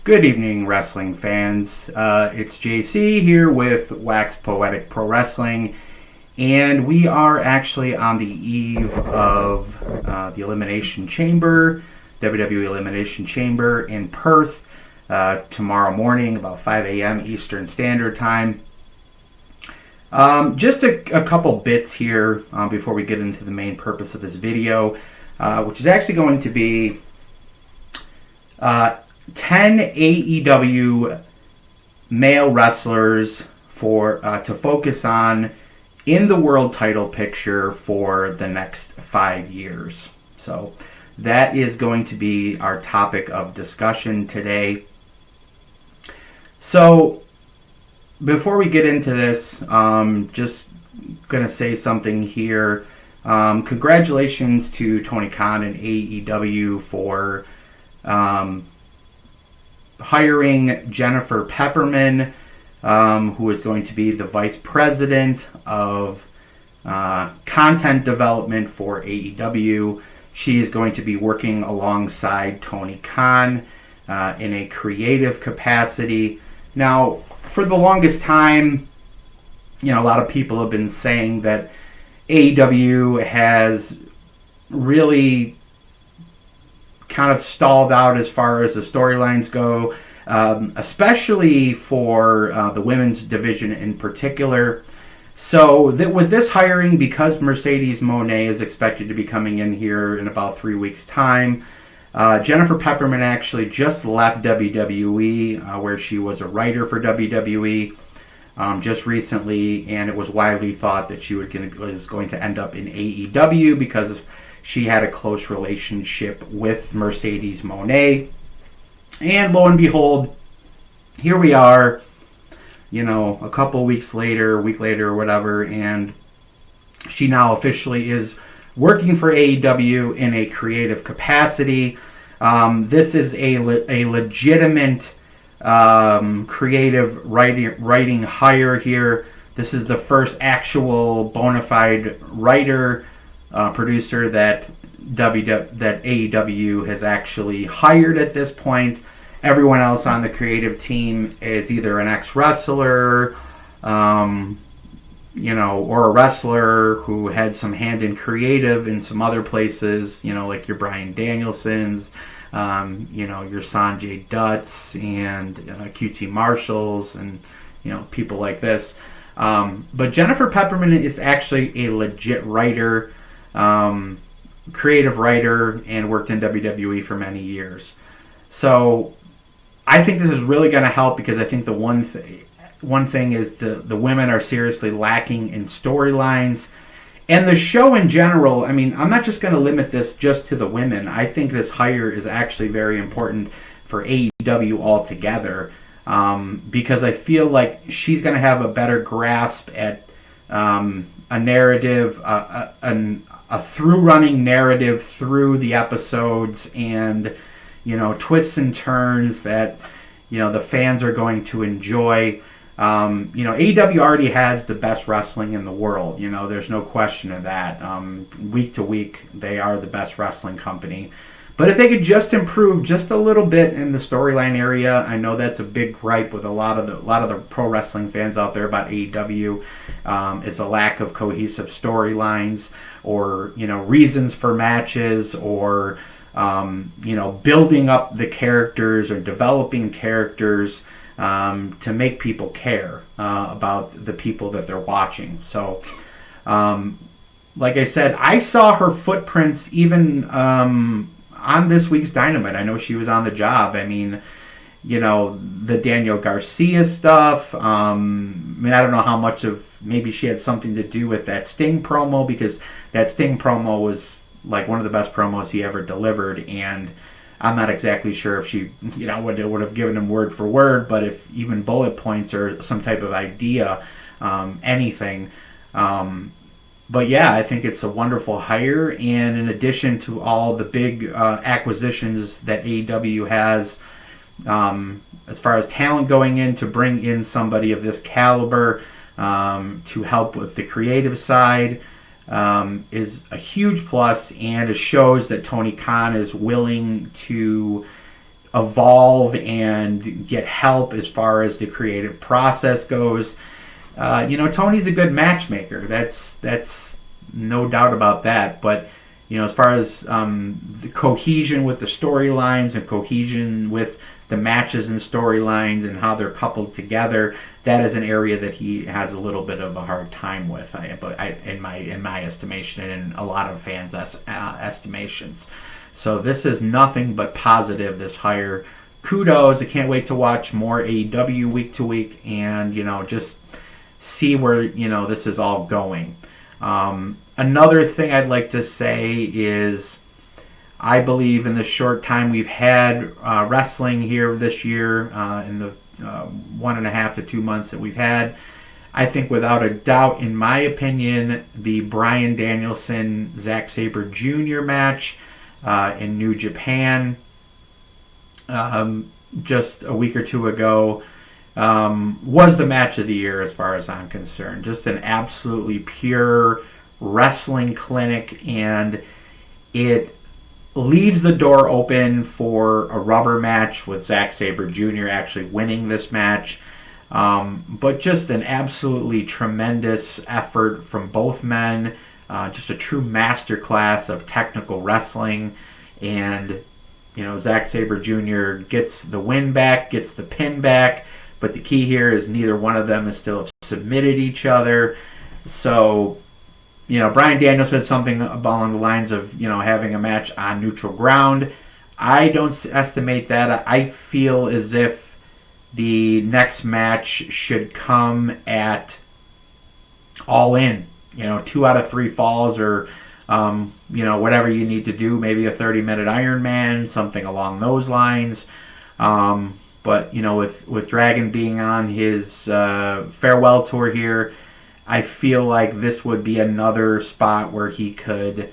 Good evening, wrestling fans. It's JC here with Wax Poetic Pro Wrestling, and we are actually on the eve of the Elimination Chamber, WWE Elimination Chamber in Perth, tomorrow morning, about 5 a.m. Eastern Standard Time. Just a couple bits here before we get into the main purpose of this video, which is actually going to be 10 AEW male wrestlers to focus on in the world title picture for the next 5 years. So that is going to be our topic of discussion today. So before we get into this, just going to say something here. Congratulations to Tony Khan and AEW for hiring Jennifer Pepperman, who is going to be the Vice President of Content Development for AEW. She is going to be working alongside Tony Khan in a creative capacity. Now, for the longest time, a lot of people have been saying that AEW has really kind of stalled out as far as the storylines go, especially for the women's division in particular. So with this hiring, because Mercedes Moné is expected to be coming in here in about 3 weeks' time, Jennifer Pepperman actually just left WWE, where she was a writer for WWE just recently, and it was widely thought that she was going to end up in AEW because she had a close relationship with Mercedes Moné. And lo and behold, here we are, a couple weeks later, a week later or whatever, and she now officially is working for AEW in a creative capacity. This is a legitimate creative writing hire here. This is the first actual bona fide writer, producer that AEW has actually hired at this point. Everyone else on the creative team is either an ex-wrestler, or a wrestler who had some hand in creative in some other places, like your Bryan Danielsons, your Sanjay Dutts and QT Marshalls and, people like this. But Jennifer Pepperman is actually a legit writer, creative writer, and worked in WWE for many years. So I think this is really going to help, because I think the one thing is the women are seriously lacking in storylines. And the show in general, I'm not just going to limit this just to the women. I think this hire is actually very important for AEW altogether, because I feel like she's going to have a better grasp at a narrative, a through-running narrative through the episodes, and twists and turns that the fans are going to enjoy. AEW already has the best wrestling in the world. There's no question of that. Week to week, they are the best wrestling company. But if they could just improve just a little bit in the storyline area, I know that's a big gripe with a lot of the pro wrestling fans out there about AEW. It's a lack of cohesive storylines, or reasons for matches, or building up the characters or developing characters to make people care about the people that they're watching. So, like I said, I saw her footprints even on this week's Dynamite. I know she was on the job. The Daniel Garcia stuff. I don't know how much of, maybe she had something to do with that Sting promo, because that Sting promo was like one of the best promos he ever delivered, and I'm not exactly sure if she, would have given him word for word, but if even bullet points or some type of idea, anything. But yeah, I think it's a wonderful hire, and in addition to all the big acquisitions that AEW has, as far as talent going in, to bring in somebody of this caliber to help with the creative side is a huge plus, and it shows that Tony Khan is willing to evolve and get help as far as the creative process goes. Tony's a good matchmaker. That's no doubt about that. But as far as the cohesion with the storylines and cohesion with the matches and storylines and how they're coupled together, that is an area that he has a little bit of a hard time with. In my estimation, and in a lot of fans' estimations. So this is nothing but positive, this hire. Kudos. I can't wait to watch more AEW week to week and, just see where, this is all going. Another thing I'd like to say is I believe in the short time we've had wrestling here this year, in the 1.5 to 2 months that we've had, I think without a doubt, in my opinion, the Bryan Danielson-Zack Sabre Jr. match in New Japan just a week or two ago was the match of the year as far as I'm concerned. Just an absolutely pure wrestling clinic, and it leaves the door open for a rubber match with Zack Sabre Jr. actually winning this match. But just an absolutely tremendous effort from both men. Just a true masterclass of technical wrestling. And, Zack Sabre Jr. gets the win back, gets the pin back. But the key here is neither one of them has still submitted each other. So, Bryan Daniels said something along the lines of, having a match on neutral ground. I don't estimate that. I feel as if the next match should come at All In. 2 out of 3 falls, or whatever you need to do. Maybe a 30-minute Iron Man, something along those lines. But with Dragon being on his farewell tour here, I feel like this would be another spot where he could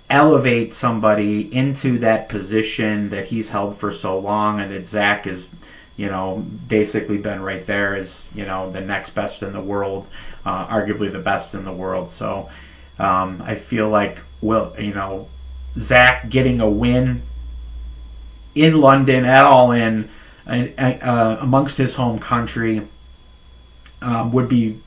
elevate somebody into that position that he's held for so long, and that Zach has, basically been right there as, the next best in the world, arguably the best in the world. So I feel like, Zach getting a win in London at All In amongst his home country would be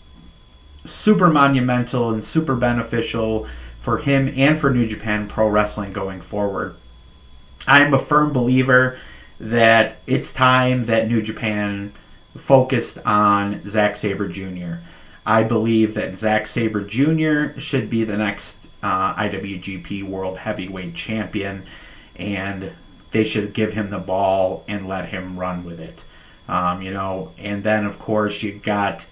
super monumental and super beneficial for him and for New Japan Pro Wrestling going forward. I am a firm believer that it's time that New Japan focused on Zack Sabre Jr. I believe that Zack Sabre Jr. should be the next IWGP World Heavyweight Champion, and they should give him the ball and let him run with it. And then, of course, you've got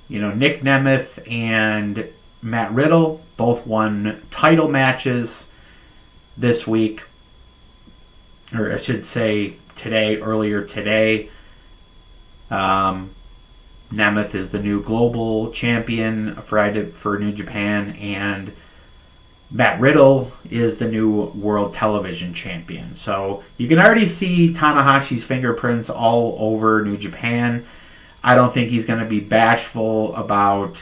Nick Nemeth and Matt Riddle both won title matches this week, or I should say earlier today. Nemeth is the new global champion for New Japan, and Matt Riddle is the new world television champion. So you can already see Tanahashi's fingerprints all over New Japan. I don't think he's going to be bashful about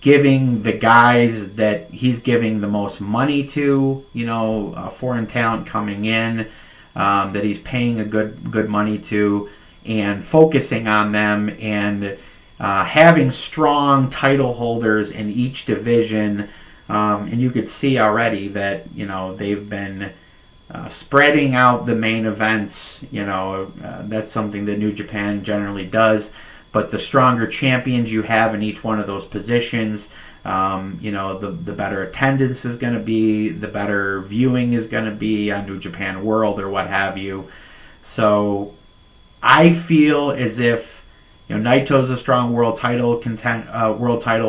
giving the guys that he's giving the most money to, a foreign talent coming in, that he's paying a good money to, and focusing on them and having strong title holders in each division. And you could see already that, they've been spreading out the main events. That's something that New Japan generally does. But the stronger champions you have in each one of those positions, the better attendance is going to be, the better viewing is going to be on New Japan World or what have you. So I feel as if Naito's a strong world title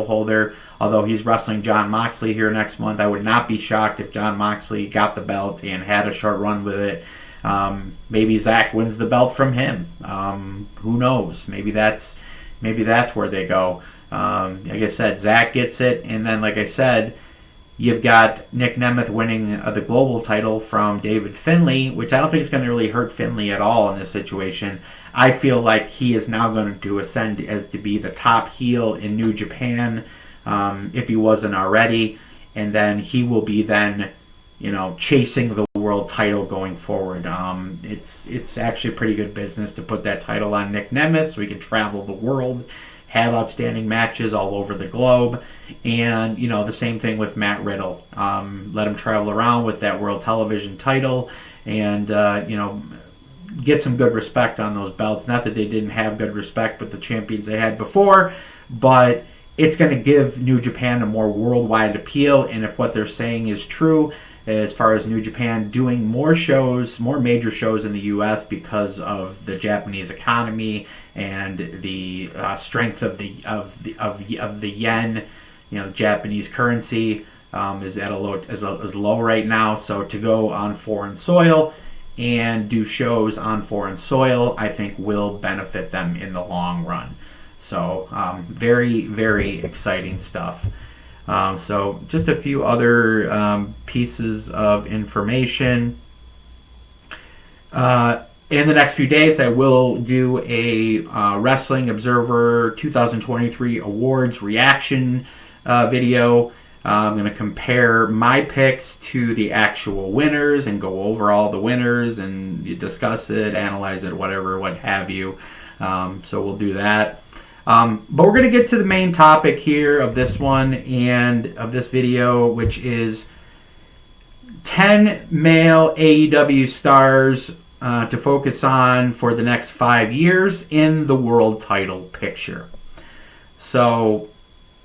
holder. Although he's wrestling Jon Moxley here next month, I would not be shocked if Jon Moxley got the belt and had a short run with it. Maybe Zach wins the belt from him. Who knows? Maybe that's where they go. Like I said, Zach gets it, and then, like I said, you've got Nick Nemeth winning the global title from David Finlay, which I don't think is going to really hurt Finlay at all in this situation. I feel like he is now going to ascend as to be the top heel in New Japan, if he wasn't already, and then he will be chasing the world title going forward. It's actually a pretty good business to put that title on Nick Nemeth so he can travel the world, have outstanding matches all over the globe. And, you know, the same thing with Matt Riddle. Let him travel around with that world television title and, you know, get some good respect on those belts. Not that they didn't have good respect with the champions they had before, but it's going to give New Japan a more worldwide appeal. And if what they're saying is true, as far as New Japan doing more shows, more major shows in the U.S. because of the Japanese economy and the strength of the yen, you know, Japanese currency is at is low right now. So to go on foreign soil and do shows on foreign soil, I think will benefit them in the long run. So very, very exciting stuff. So just a few other pieces of information. In the next few days, I will do a Wrestling Observer 2023 Awards reaction video. I'm going to compare my picks to the actual winners and go over all the winners and discuss it, analyze it, whatever, what have you. So we'll do that. But we're going to get to the main topic here of this one and of this video, which is 10 male AEW stars to focus on for the next 5 years in the world title picture. So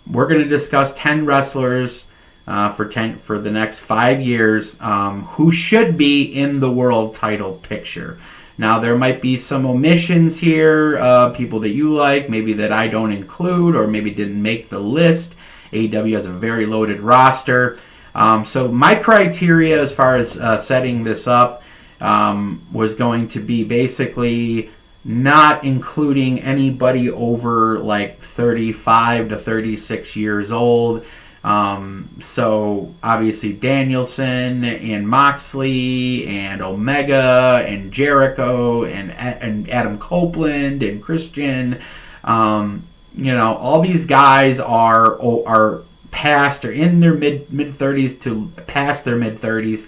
we're going to discuss 10 wrestlers for the next 5 years who should be in the world title picture. Now, there might be some omissions here, people that you like, maybe that I don't include, or maybe didn't make the list. AEW has a very loaded roster. So my criteria as far as setting this up was going to be basically not including anybody over like 35 to 36 years old. So obviously Danielson and Moxley and Omega and Jericho and Adam Copeland and Christian, you know, all these guys are past or in their mid 30s to past their mid 30s.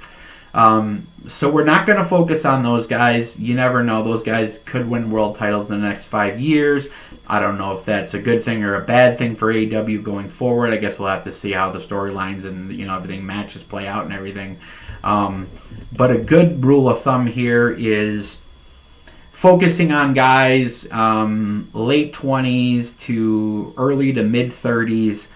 So we're not going to focus on those guys. You never know. Those guys could win world titles in the next 5 years. I don't know if that's a good thing or a bad thing for AEW going forward. I guess we'll have to see how the storylines and, you know, everything, matches play out and everything. But a good rule of thumb here is focusing on guys late 20s to early to mid 30s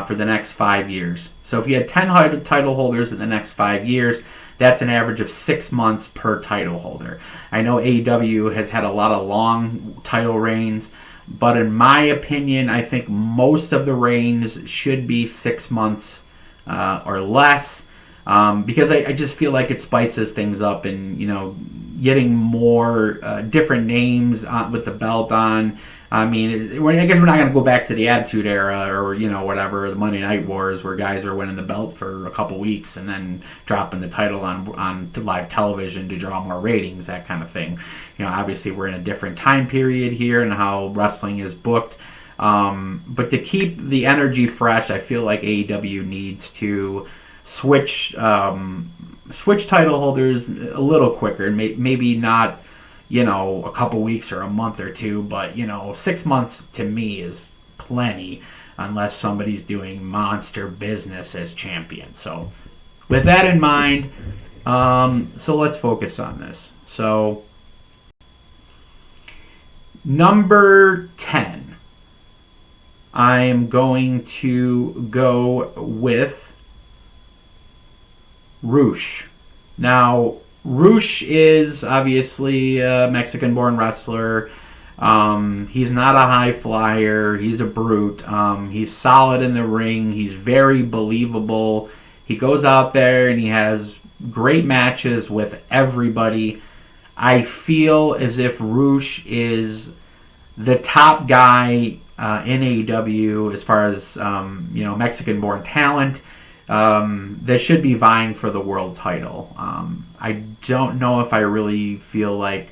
for the next 5 years. So if you had 10 title holders in the next 5 years, that's an average of 6 months per title holder. I know AEW has had a lot of long title reigns, but in my opinion, I think most of the reigns should be 6 months or less, because I just feel like it spices things up, and, you know, getting more different names with the belt on. I mean, I guess we're not going to go back to the Attitude Era or, you know, whatever, the Monday Night Wars where guys are winning the belt for a couple weeks and then dropping the title on live television to draw more ratings, that kind of thing. You know, obviously we're in a different time period here and how wrestling is booked. But to keep the energy fresh, I feel like AEW needs to switch title holders a little quicker. Maybe not, you know, a couple weeks or a month or two, but, you know, 6 months to me is plenty unless somebody's doing monster business as champion. So with that in mind, so let's focus on this. So number 10, I am going to go with Rush. Now, Rush is obviously a Mexican-born wrestler. He's not a high flyer. He's a brute. He's solid in the ring. He's very believable. He goes out there and he has great matches with everybody. I feel as if Rush is the top guy in AEW as far as you know, Mexican-born talent that should be vying for the world title. I don't know if I really feel like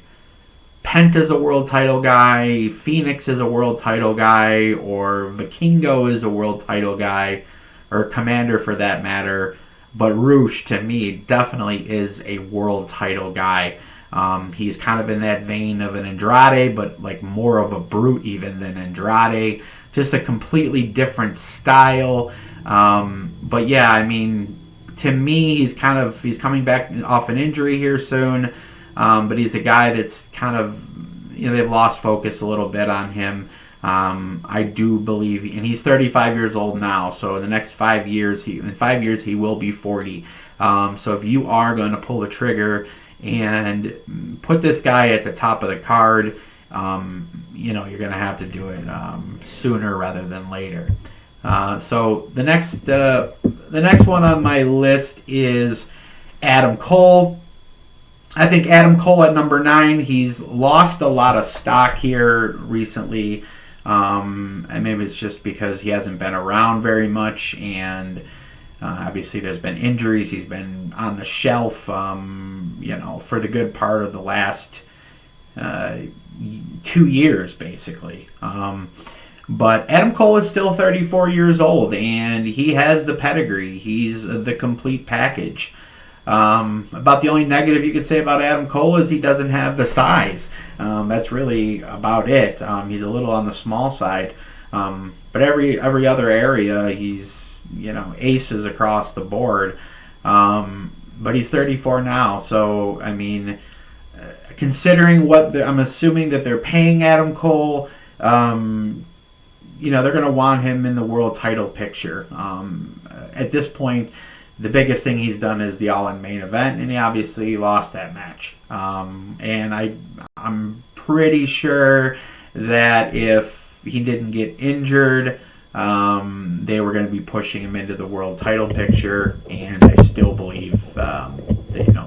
Penta's a world title guy, Phoenix is a world title guy, or Vikingo is a world title guy, or Commander for that matter. But Roosh, to me, definitely is a world title guy. He's kind of in that vein of an Andrade, but like more of a brute even than Andrade. Just a completely different style. But yeah, I mean, to me, he's coming back off an injury here soon. But he's a guy that's kind of, they've lost focus a little bit on him. I do believe, and he's 35 years old now, so in the next 5 years, he will be 40. So if you are going to pull the trigger and put this guy at the top of the card, you're going to have to do it sooner rather than later. So the next one on my list is Adam Cole. I think Adam Cole at number 9, he's lost a lot of stock here recently. And maybe it's just because he hasn't been around very much, and obviously there's been injuries. He's been on the shelf, for the good part of the last 2 years, basically. But Adam Cole is still 34 years old, and he has the pedigree. He's the complete package. About the only negative you could say about Adam Cole is he doesn't have the size. That's really about it. He's a little on the small side. But every other area, he's, aces across the board. But he's 34 now. So, I mean, considering I'm assuming that they're paying Adam Cole, they're going to want him in the world title picture. At this point, the biggest thing he's done is the All-In main event, and he obviously lost that match. And I'm pretty sure that if he didn't get injured, they were going to be pushing him into the world title picture, and I still believe that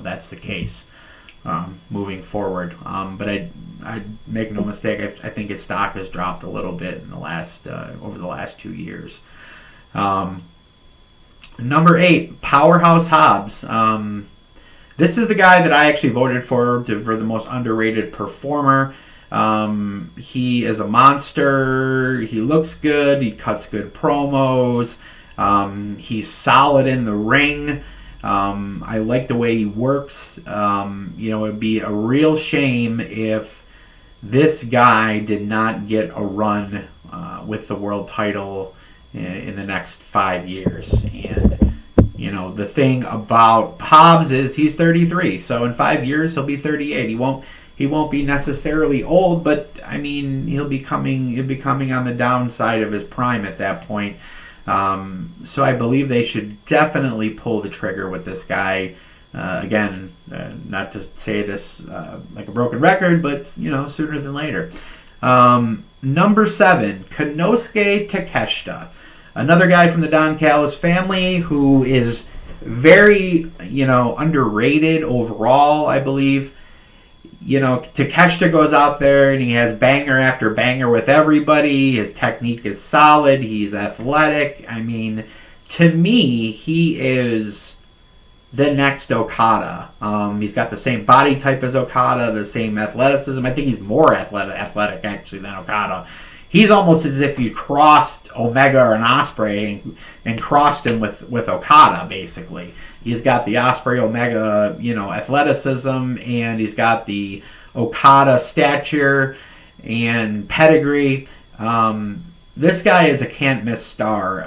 that's the case moving forward. But I make no mistake, I think his stock has dropped a little bit in the last over the last 2 years. Number 8, Powerhouse Hobbs. This is the guy that I actually voted for the most underrated performer. He is a monster. He looks good. He cuts good promos. He's solid in the ring. I like the way he works. It would be a real shame if this guy did not get a run with the world title in the next 5 years. And the thing about Hobbs is he's 33, so in 5 years he'll be 38. He won't be necessarily old, but I mean he'll be coming on the downside of his prime at that point. So I believe they should definitely pull the trigger with this guy. Again, not to say this like a broken record, but sooner than later. Number 7, Konosuke Takeshita. Another guy from the Don Callis family who is very, underrated overall, I believe. Takeshita goes out there and he has banger after banger with everybody. His technique is solid. He's athletic. I mean, to me, he is the next Okada. He's got the same body type as Okada, the same athleticism. I think he's more athletic actually than Okada. He's almost as if you crossed Omega or an Ospreay and crossed him with Okada, basically. He's got the Ospreay Omega, athleticism, and he's got the Okada stature and pedigree. This guy is a can't-miss star.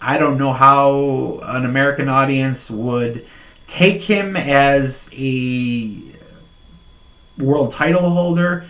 I don't know how an American audience would take him as a world title holder.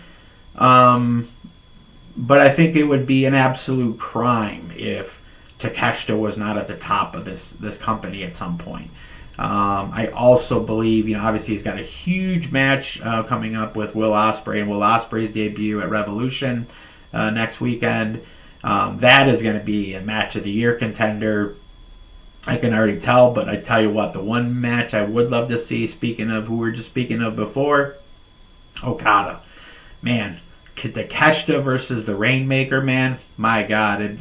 But I think it would be an absolute crime if Takeshita was not at the top of this company at some point. I also believe, obviously he's got a huge match coming up with Will Ospreay and Will Ospreay's debut at Revolution next weekend. That is going to be a match of the year contender. I can already tell, but I tell you what, the one match I would love to see, speaking of who we were just speaking of before, Okada. Man, Takeshita versus the Rainmaker, man, my God, it'd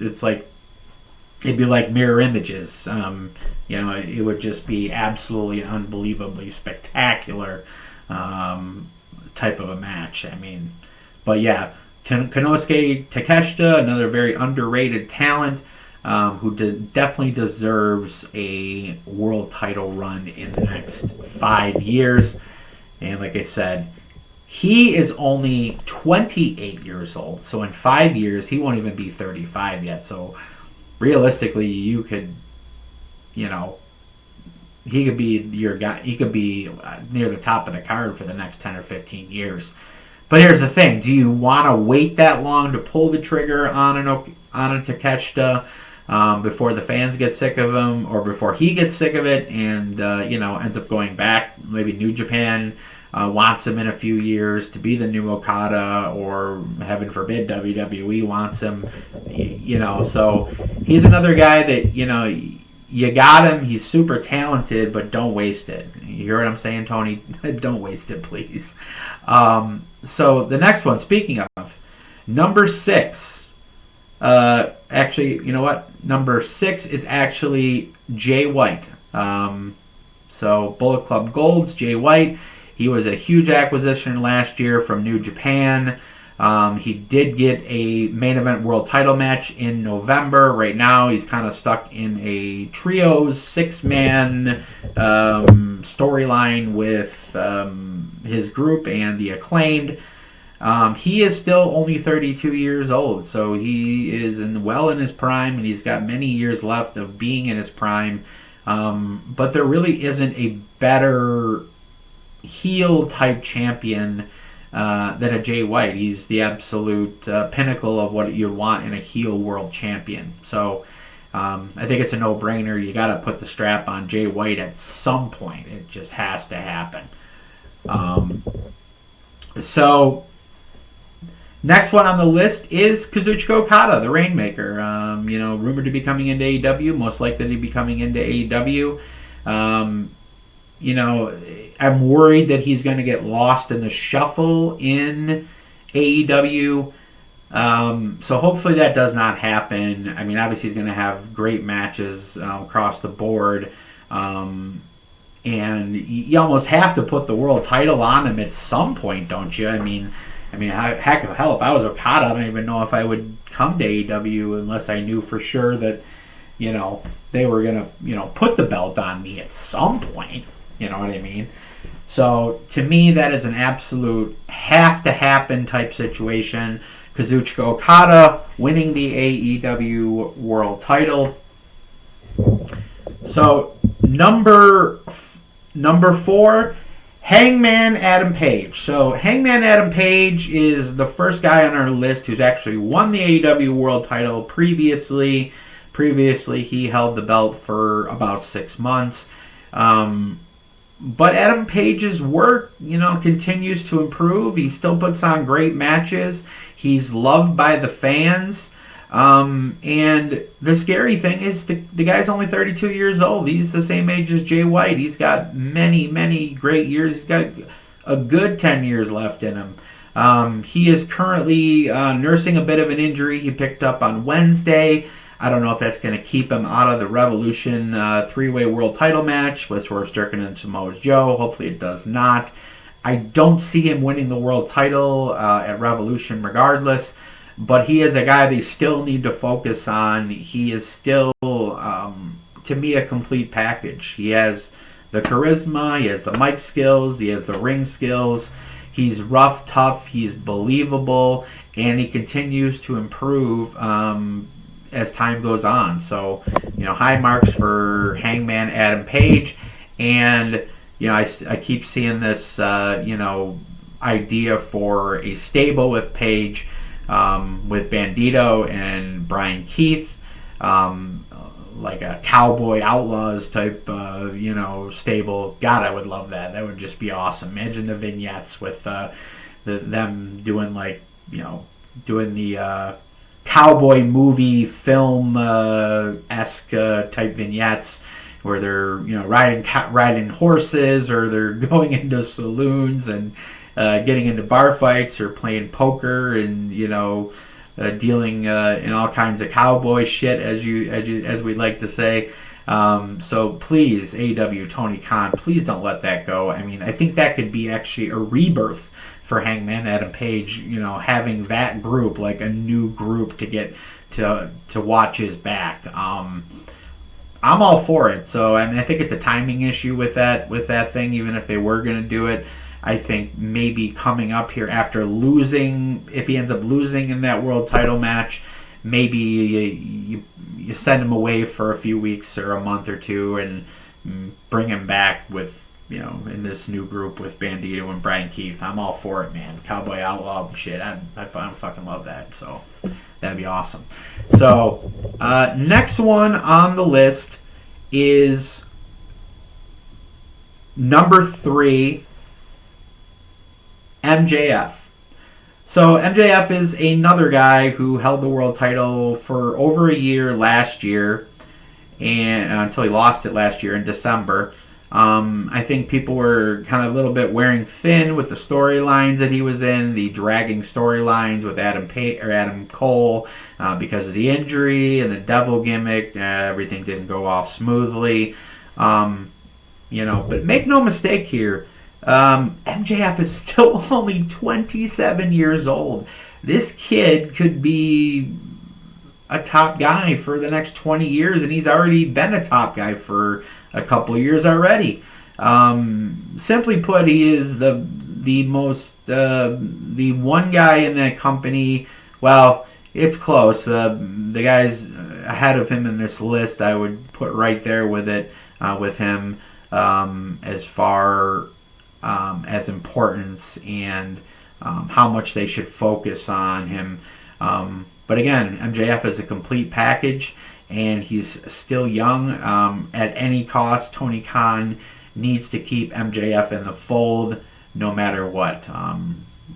be like mirror images. It would just be absolutely unbelievably spectacular type of a match. I mean, but yeah, Konosuke Takeshita, another very underrated talent. who definitely deserves a world title run in the next 5 years. And like I said, he is only 28 years old. So in 5 years, he won't even be 35 yet. So realistically, you could, you know, he could be your guy. He could be near the top of the card for the next 10 or 15 years. But here's the thing: do you want to wait that long to pull the trigger on a Takeshita before the fans get sick of him, or before he gets sick of it and ends up going back? Maybe New Japan wants him in a few years to be the new Okada, or heaven forbid WWE wants him. So he's another guy that you got him. He's super talented, but don't waste it. You hear what I'm saying, Tony? Don't waste it, please. So the next one, speaking of, number 6. Actually, you know what? Number 6 is actually Jay White. So Bullet Club Gold's Jay White. He was a huge acquisition last year from New Japan. He did get a main event world title match in November. Right now, he's kind of stuck in a trios 6-man storyline with his group and the Acclaimed. He is still only 32 years old, so he is well in his prime, and he's got many years left of being in his prime. But there really isn't a better heel-type champion than a Jay White. He's the absolute pinnacle of what you want in a heel world champion. So I think it's a no-brainer. You got to put the strap on Jay White at some point. It just has to happen. So next one on the list is Kazuchika Okada, the Rainmaker. Rumored to be coming into AEW, most likely to be coming into AEW. I'm worried that he's going to get lost in the shuffle in AEW. So hopefully that does not happen. I mean, obviously he's going to have great matches across the board. And you almost have to put the world title on him at some point, don't you? I mean, heck of hell, if I was Okada, I don't even know if I would come to AEW unless I knew for sure that, they were going to, put the belt on me at some point. You know what I mean? So, to me, that is an absolute have-to-happen type situation. Kazuchika Okada winning the AEW World title. So, number 4, Hangman Adam Page. So, Hangman Adam Page is the first guy on our list who's actually won the AEW World title previously. Previously, he held the belt for about 6 months. But Adam Page's work, continues to improve. He still puts on great matches. He's loved by the fans. And the scary thing is the guy's only 32 years old. He's the same age as Jay White. He's got many, many great years. He's got a good 10 years left in him. He is currently nursing a bit of an injury he picked up on Wednesday. I don't know if that's going to keep him out of the Revolution 3-way world title match with Swerve Strickland and Samoa Joe. Hopefully it does not. I don't see him winning the world title at Revolution regardless, but he is a guy they still need to focus on. He is still, to me, a complete package. He has the charisma, he has the mic skills, he has the ring skills. He's rough, tough, he's believable, and he continues to improve as time goes on. So, high marks for Hangman Adam Page. And, I keep seeing this, idea for a stable with Page, with Bandito and Brian Keith, like a Cowboy Outlaws type, stable. God, I would love that. That would just be awesome. Imagine the vignettes with them doing doing the cowboy movie film esque type vignettes where they're riding horses, or they're going into saloons and getting into bar fights, or playing poker, and dealing in all kinds of cowboy shit, as we like to say. So please, AEW, Tony Khan, please don't let that go. I mean, I think that could be actually a rebirth for Hangman Adam Page, having that group, like a new group to to watch his back. I'm all for it. So I mean, I think it's a timing issue with that thing. Even if they were going to do it, I think maybe coming up here after losing, if he ends up losing in that world title match, maybe you send him away for a few weeks or a month or two and bring him back with, you know, in this new group with Bandito and Brian Keith. I'm all for it, man. Cowboy Outlaw shit. I fucking love that. So that'd be awesome. So next one on the list is number 3, MJF. So MJF is another guy who held the world title for over a year last year, and until he lost it last year in December. I think people were kind of a little bit wearing thin with the storylines that he was in, the dragging storylines with Adam Cole because of the injury and the devil gimmick. Everything didn't go off smoothly, you know. But make no mistake here, MJF is still only 27 years old. This kid could be a top guy for the next 20 years, and he's already been a top guy for a couple of years already. Simply put, he is the one guy in that company. Well, it's close. The guys ahead of him in this list, I would put right there with him as far as importance and how much they should focus on him. But again, MJF is a complete package, and he's still young. At any cost, Tony Khan needs to keep MJF in the fold no matter what.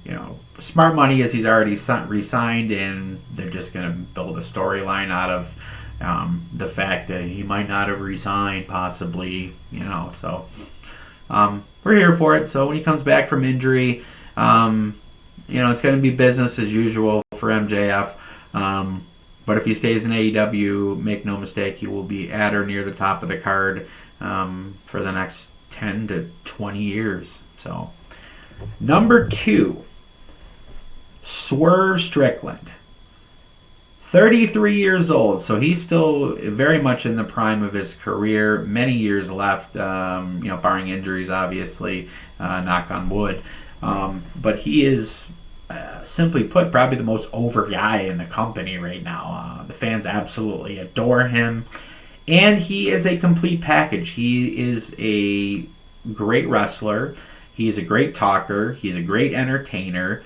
You know, smart money is he's already re-signed, and they're just going to build a storyline out of the fact that he might not have re-signed, possibly, you know. So we're here for it. So when he comes back from injury, you know, it's going to be business as usual for MJF. But if he stays in AEW, make no mistake, he will be at or near the top of the card for the next 10 to 20 years. So, number 2, Swerve Strickland. 33 years old, so he's still very much in the prime of his career. Many years left, you know, barring injuries, obviously, knock on wood. But he is, simply put, probably the most over guy in the company right now. The fans absolutely adore him, and he is a complete package. He is a great wrestler. He's a great talker. He's a great entertainer.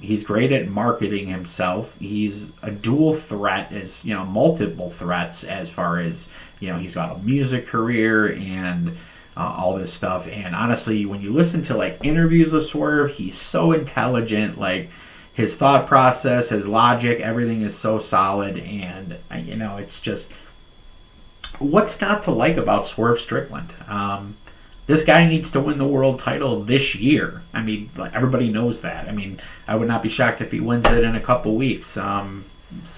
He's great at marketing himself. He's a dual threat, as you know, multiple threats as far as, you know, he's got a music career and all this stuff. And honestly, when you listen to like interviews with Swerve, he's so intelligent. Like, his thought process, his logic, everything is so solid. And you know, it's just, what's not to like about Swerve Strickland? This guy needs to win the world title this year. I mean, everybody knows that. I mean, I would not be shocked if he wins it in a couple weeks. But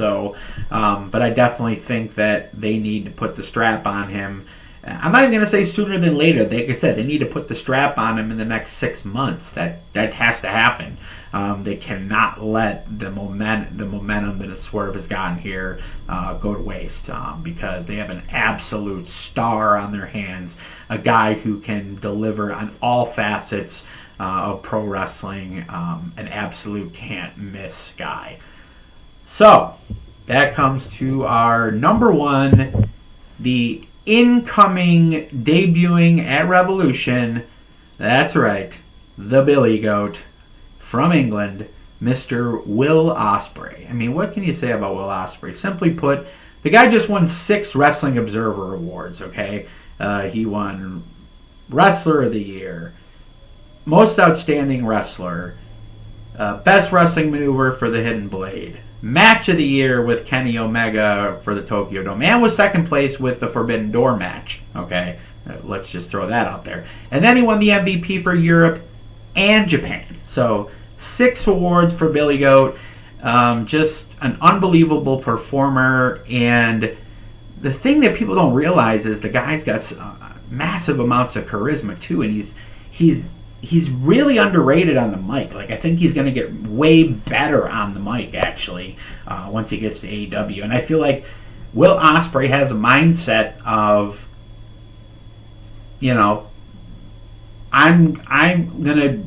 I definitely think that they need to put the strap on him. I'm not even going to say sooner than later. Like I said, they need to put the strap on him in the next 6 months. That has to happen. They cannot let the momentum that Swerve has gotten here go to waste, because they have an absolute star on their hands, a guy who can deliver on all facets of pro wrestling, an absolute can't miss guy. So that comes to our number 1, the incoming, debuting at Revolution. That's right, the Billy Goat from England, Mr. Will Ospreay. I mean, what can you say about Will Ospreay? Simply put, the guy just won 6 Wrestling Observer Awards, okay? He won Wrestler of the Year, Most Outstanding Wrestler, Best Wrestling Maneuver for the Hidden Blade, Match of the Year with Kenny Omega for the Tokyo Dome, and was second place with the Forbidden Door match, okay? Let's just throw that out there. And then he won the MVP for Europe and Japan. So 6 awards for Billy Goat. Just an unbelievable performer. And the thing that people don't realize is the guy's got massive amounts of charisma too, and he's he's really underrated on the mic. Like, I think he's going to get way better on the mic, actually, once he gets to AEW. And I feel like Will Ospreay has a mindset of, you know, I'm gonna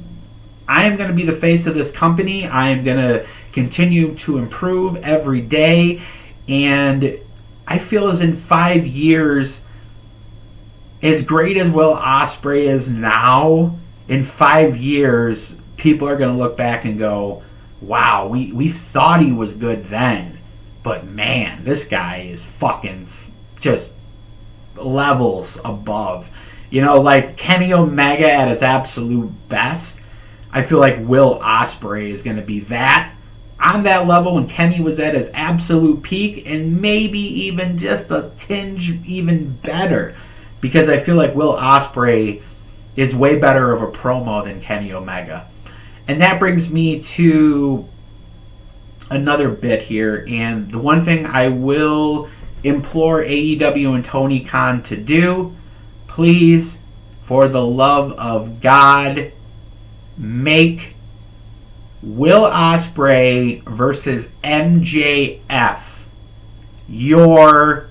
be the face of this company. I am gonna continue to improve every day, and I feel as in 5 years, as great as Will Ospreay is now, in 5 years, people are gonna look back and go, "Wow, we thought he was good then, but man, this guy is fucking just levels above." You know, like Kenny Omega at his absolute best, I feel like Will Ospreay is going to be that, on that level when Kenny was at his absolute peak, and maybe even just a tinge even better, because I feel like Will Ospreay is way better of a promo than Kenny Omega. And that brings me to another bit here, and the one thing I will implore AEW and Tony Khan to do, please, for the love of God, make Will Ospreay versus MJF your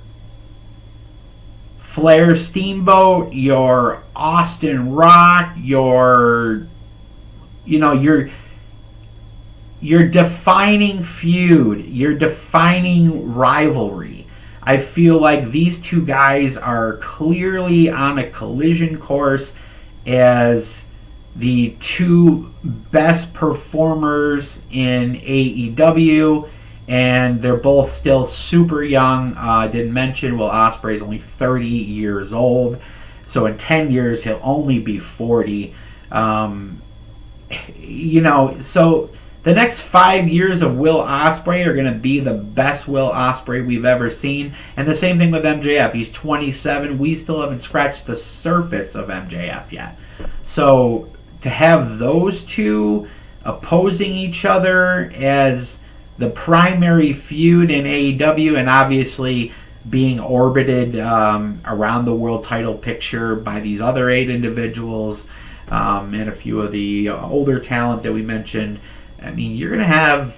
Flair Steamboat, your Austin Rock, your defining feud, your defining rivalry. I feel like these two guys are clearly on a collision course as the two best performers in AEW, and they're both still super young. I didn't mention Will Ospreay is only 30 years old, so in 10 years he'll only be 40. So the next 5 years of Will Ospreay are going to be the best Will Ospreay we've ever seen. And the same thing with MJF. He's 27. We still haven't scratched the surface of MJF yet. So to have those two opposing each other as the primary feud in AEW, and obviously being orbited around the world title picture by these other 8 individuals and a few of the older talent that we mentioned, I mean, you're going to have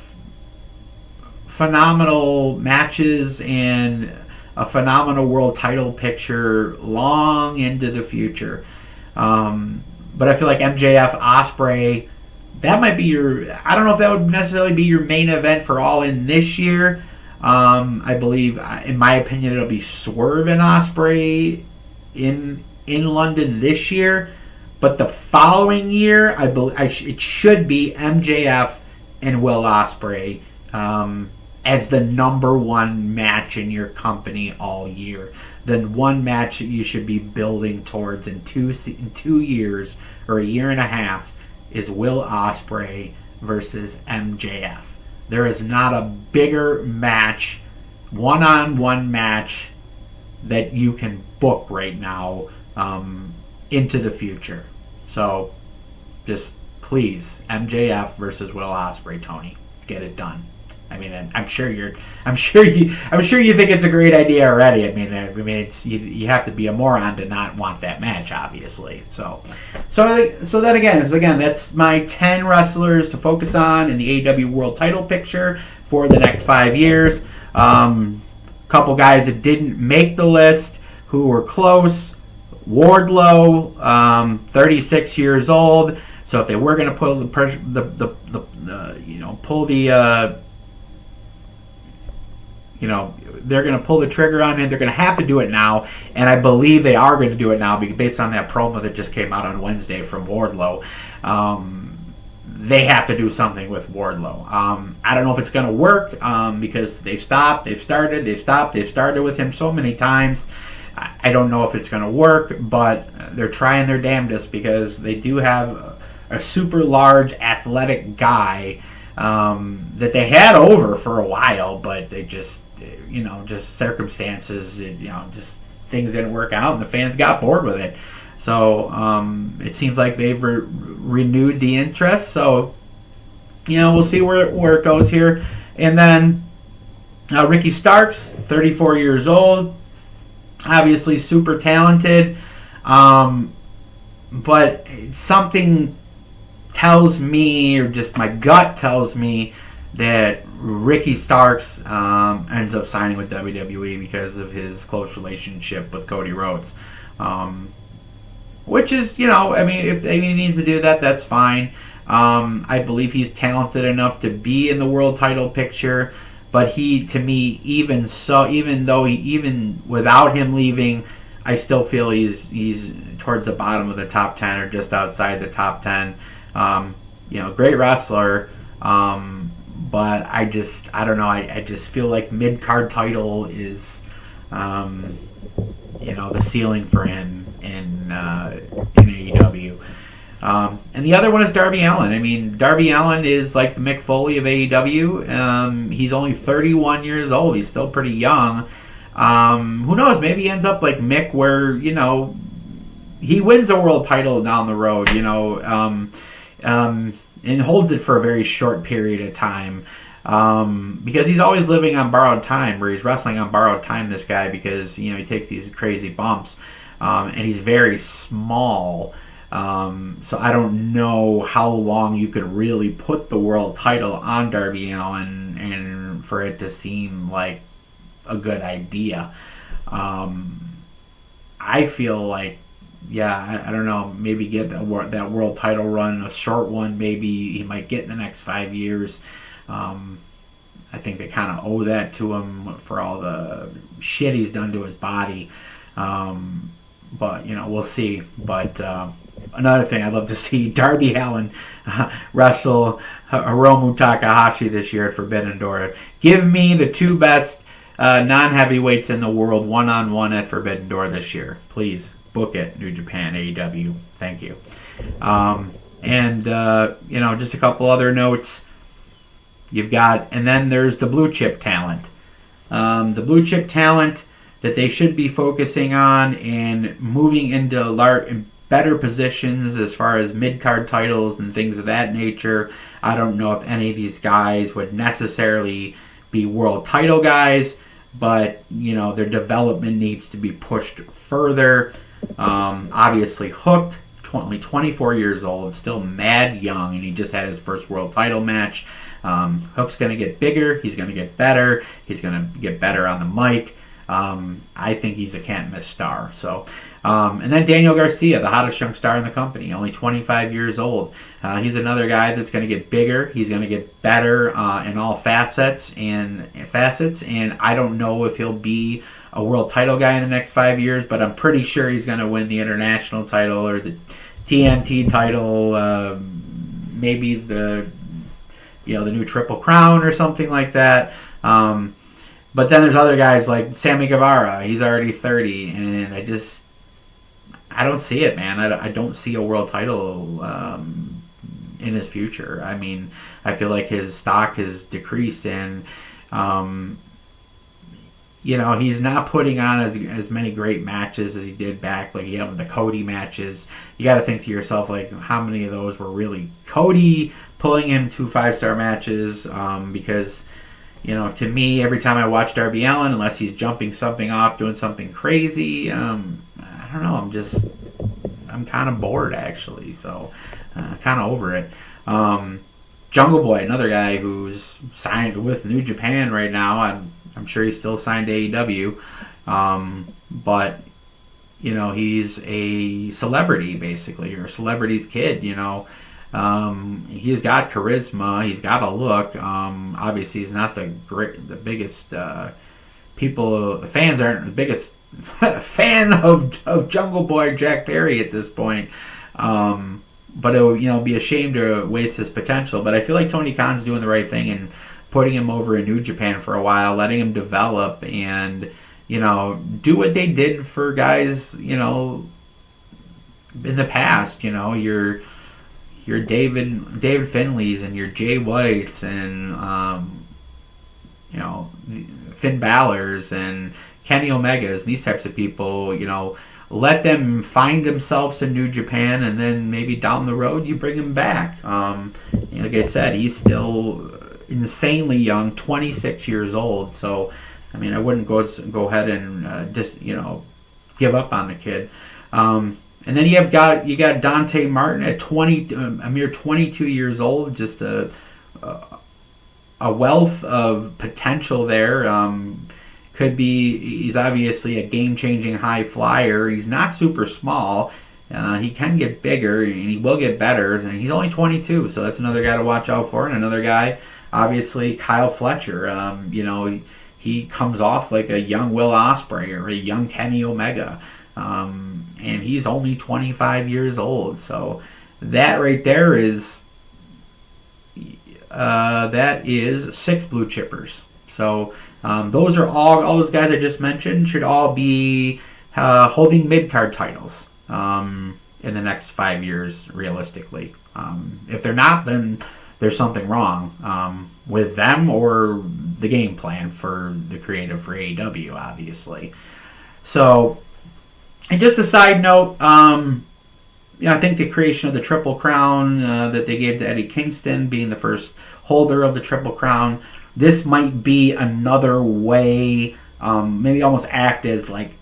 phenomenal matches and a phenomenal world title picture long into the future. But I feel like MJF Ospreay, that might be your, I don't know if that would necessarily be your main event for All In this year. I believe, in my opinion, it'll be Swerve and Ospreay in London this year. But the following year, I believe it should be MJF and Will Ospreay as the number one match in your company all year. The one match that you should be building towards in 2 years or a year and a half is Will Ospreay versus MJF. There is not a bigger match, one-on-one match, that you can book right now into the future. So, just please, MJF versus Will Ospreay, Tony, get it done. I mean, I'm sure you think it's a great idea already. I mean, it's you have to be a moron to not want that match, obviously. So then again, that's my 10 wrestlers to focus on in the AEW World Title picture for the next 5 years. Couple guys that didn't make the list who were close. Wardlow, 36 years old. So if they were going to pull they're going to pull the trigger on him. They're going to have to do it now, and I believe they are going to do it now based on that promo that just came out on Wednesday from Wardlow. They have to do something with Wardlow. I don't know if it's going to work because they've started with him so many times. I don't know if it's going to work, but they're trying their damnedest because they do have a super large athletic guy that they had over for a while, but they just circumstances, just things didn't work out, and the fans got bored with it. So it seems like they've renewed the interest. So we'll see where it goes here. And then Ricky Starks, 34 years old, obviously super talented, but something tells me, or just my gut tells me, that Ricky Starks ends up signing with WWE because of his close relationship with Cody Rhodes. Which is, I mean, if he needs to do that, that's fine. I believe he's talented enough to be in the world title picture, but to me, even without him leaving, I still feel he's towards the bottom of the top 10 or just outside the top 10. Great wrestler, but I don't know. I just feel like mid-card title is, the ceiling for him in AEW. And the other one is Darby Allin. I mean, Darby Allin is like the Mick Foley of AEW. He's only 31 years old. He's still pretty young. Who knows? Maybe he ends up like Mick, where he wins a world title down the road. And holds it for a very short period of time. Because he's always living on borrowed time, where he's wrestling on borrowed time, this guy, because he takes these crazy bumps, and he's very small. So I don't know how long you could really put the world title on Darby Allin and for it to seem like a good idea. I feel like, I don't know, maybe give that world title run a short one. Maybe he might get in the next 5 years. I think they kind of owe that to him for all the shit he's done to his body. But, we'll see. But another thing, I'd love to see Darby Allin wrestle Hiromu Takahashi this year at Forbidden Door. Give me the two best non-heavyweights in the world one-on-one at Forbidden Door this year. Please book it, New Japan, AEW. Thank you. Just a couple other notes. And then there's the blue chip talent. The blue chip talent that they should be focusing on and moving into better positions as far as mid-card titles and things of that nature. I don't know if any of these guys would necessarily be world title guys, but their development needs to be pushed further. Obviously, Hook, only 24 years old, still mad young, and he just had his first world title match. Hook's going to get bigger. He's going to get better. He's going to get better on the mic. I think he's a can't-miss star. So, and then Daniel Garcia, the hottest young star in the company, only 25 years old. He's another guy that's going to get bigger. He's going to get better in all facets. And I don't know if he'll be a world title guy in the next 5 years, but I'm pretty sure he's going to win the international title or the TNT title, maybe the new Triple Crown or something like that. But then there's other guys like Sammy Guevara. He's already 30, and I don't see it, man. I don't see a world title in his future. I mean, I feel like his stock has decreased, and he's not putting on as many great matches as he did back, like the Cody matches. You got to think to yourself, like, how many of those were really Cody pulling him to 5-star matches? Because to me, every time I watch Darby Allin, unless he's jumping something off, doing something crazy, I don't know. I'm kind of bored, actually. So, kind of over it. Jungle Boy, another guy who's signed with New Japan right now. I'm sure he's still signed to AEW. But, he's a celebrity, basically, or a celebrity's kid, He's got charisma. He's got a look. Obviously, he's not the biggest people. The fans aren't the biggest fan of Jungle Boy Jack Perry at this point. But it would be a shame to waste his potential. But I feel like Tony Khan's doing the right thing and putting him over in New Japan for a while, letting him develop and do what they did for guys in the past. Your David Finleys and your Jay Whites and Finn Balor's and Kenny Omegas, these types of people, let them find themselves in New Japan, and then maybe down the road you bring them back. Like I said, he's still insanely young, 26 years old. So, I mean, I wouldn't go ahead and just give up on the kid. And then you got Dante Martin at a mere 22 years old, just a wealth of potential there. He's obviously a game-changing high flyer. He's not super small. He can get bigger, and he will get better. And he's only 22, so that's another guy to watch out for. And another guy, obviously, Kyle Fletcher. He comes off like a young Will Ospreay or a young Kenny Omega. And he's only 25 years old. So that right there is 6 blue chippers. So those are all those guys I just mentioned should all be holding mid-card titles in the next 5 years, realistically. If they're not, then there's something wrong with them or the game plan for the creative for AEW, obviously. So, and just a side note, I think the creation of the Triple Crown that they gave to Eddie Kingston, being the first holder of the Triple Crown, this might be another way, maybe almost act as like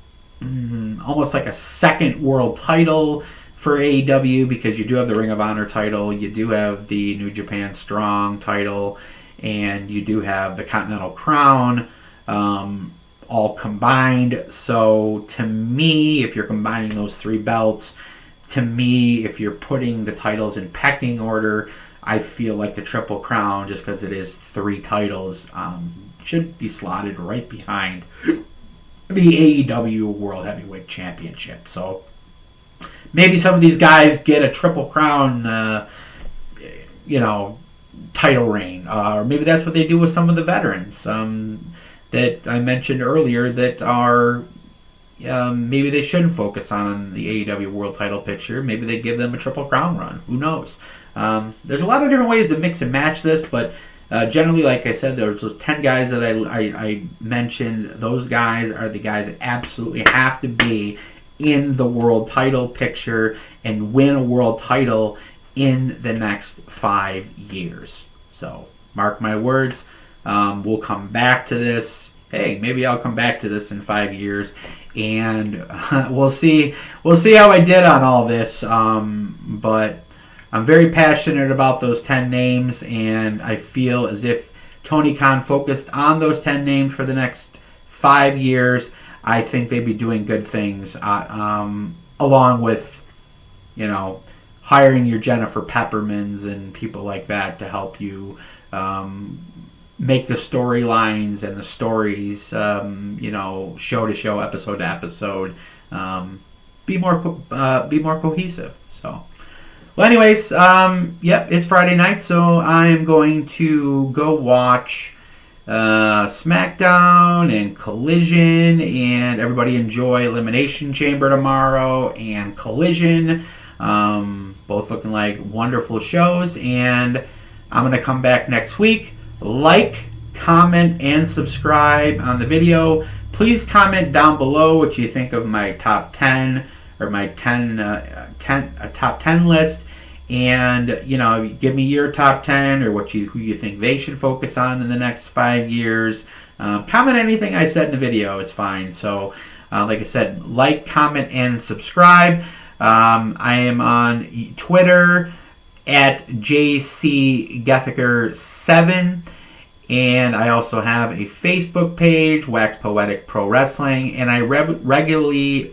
almost like a second world title for AEW, because you do have the Ring of Honor title, you do have the New Japan Strong title, and you do have the Continental Crown, all combined. So to me, if you're combining those 3 belts, to me, if you're putting the titles in pecking order, I feel like the Triple Crown, just because it is 3 titles, should be slotted right behind the AEW World Heavyweight Championship. So maybe some of these guys get a Triple Crown, title reign, or maybe that's what they do with some of the veterans that I mentioned earlier that are. Maybe they shouldn't focus on the AEW World Title picture. Maybe they give them a Triple Crown run. Who knows? There's a lot of different ways to mix and match this, but generally, like I said, there's those 10 guys that I mentioned. Those guys are the guys that absolutely have to be in the World Title picture and win a World Title in the next 5 years. So, mark my words. We'll come back to this. Hey, maybe I'll come back to this in 5 years, and we'll see how I did on all this. But I'm very passionate about those 10 names, and I feel as if Tony Khan focused on those 10 names for the next 5 years. I think they'd be doing good things, along with, hiring your Jennifer Peppermans and people like that to help you make the storylines and the stories, show to show, episode to episode, be more cohesive. So, well, anyways, it's Friday night, so I am going to go watch SmackDown and Collision, and everybody enjoy Elimination Chamber tomorrow and Collision. Both looking like wonderful shows, and I'm going to come back next week. Like, comment, and subscribe on the video. Please comment down below what you think of my top 10 or my top 10 list, and give me your top 10 or who you think they should focus on in the next 5 years. Comment anything I said in the video, it's fine. So, like I said, like, comment, and subscribe. I am on Twitter at JCGethiker7, and I also have a Facebook page, Wax Poetic Pro Wrestling, and I regularly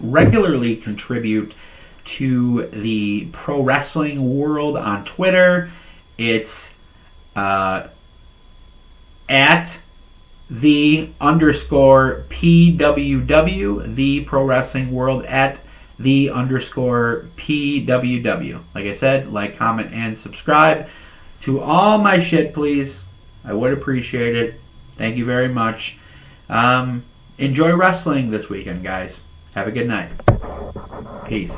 contribute to the pro wrestling world on Twitter. It's at _PWW, the pro wrestling world at _PWW. Like I said, like, comment, and subscribe to all my shit, please. I would appreciate it. Thank you very much. Enjoy wrestling this weekend, guys. Have a good night. Peace.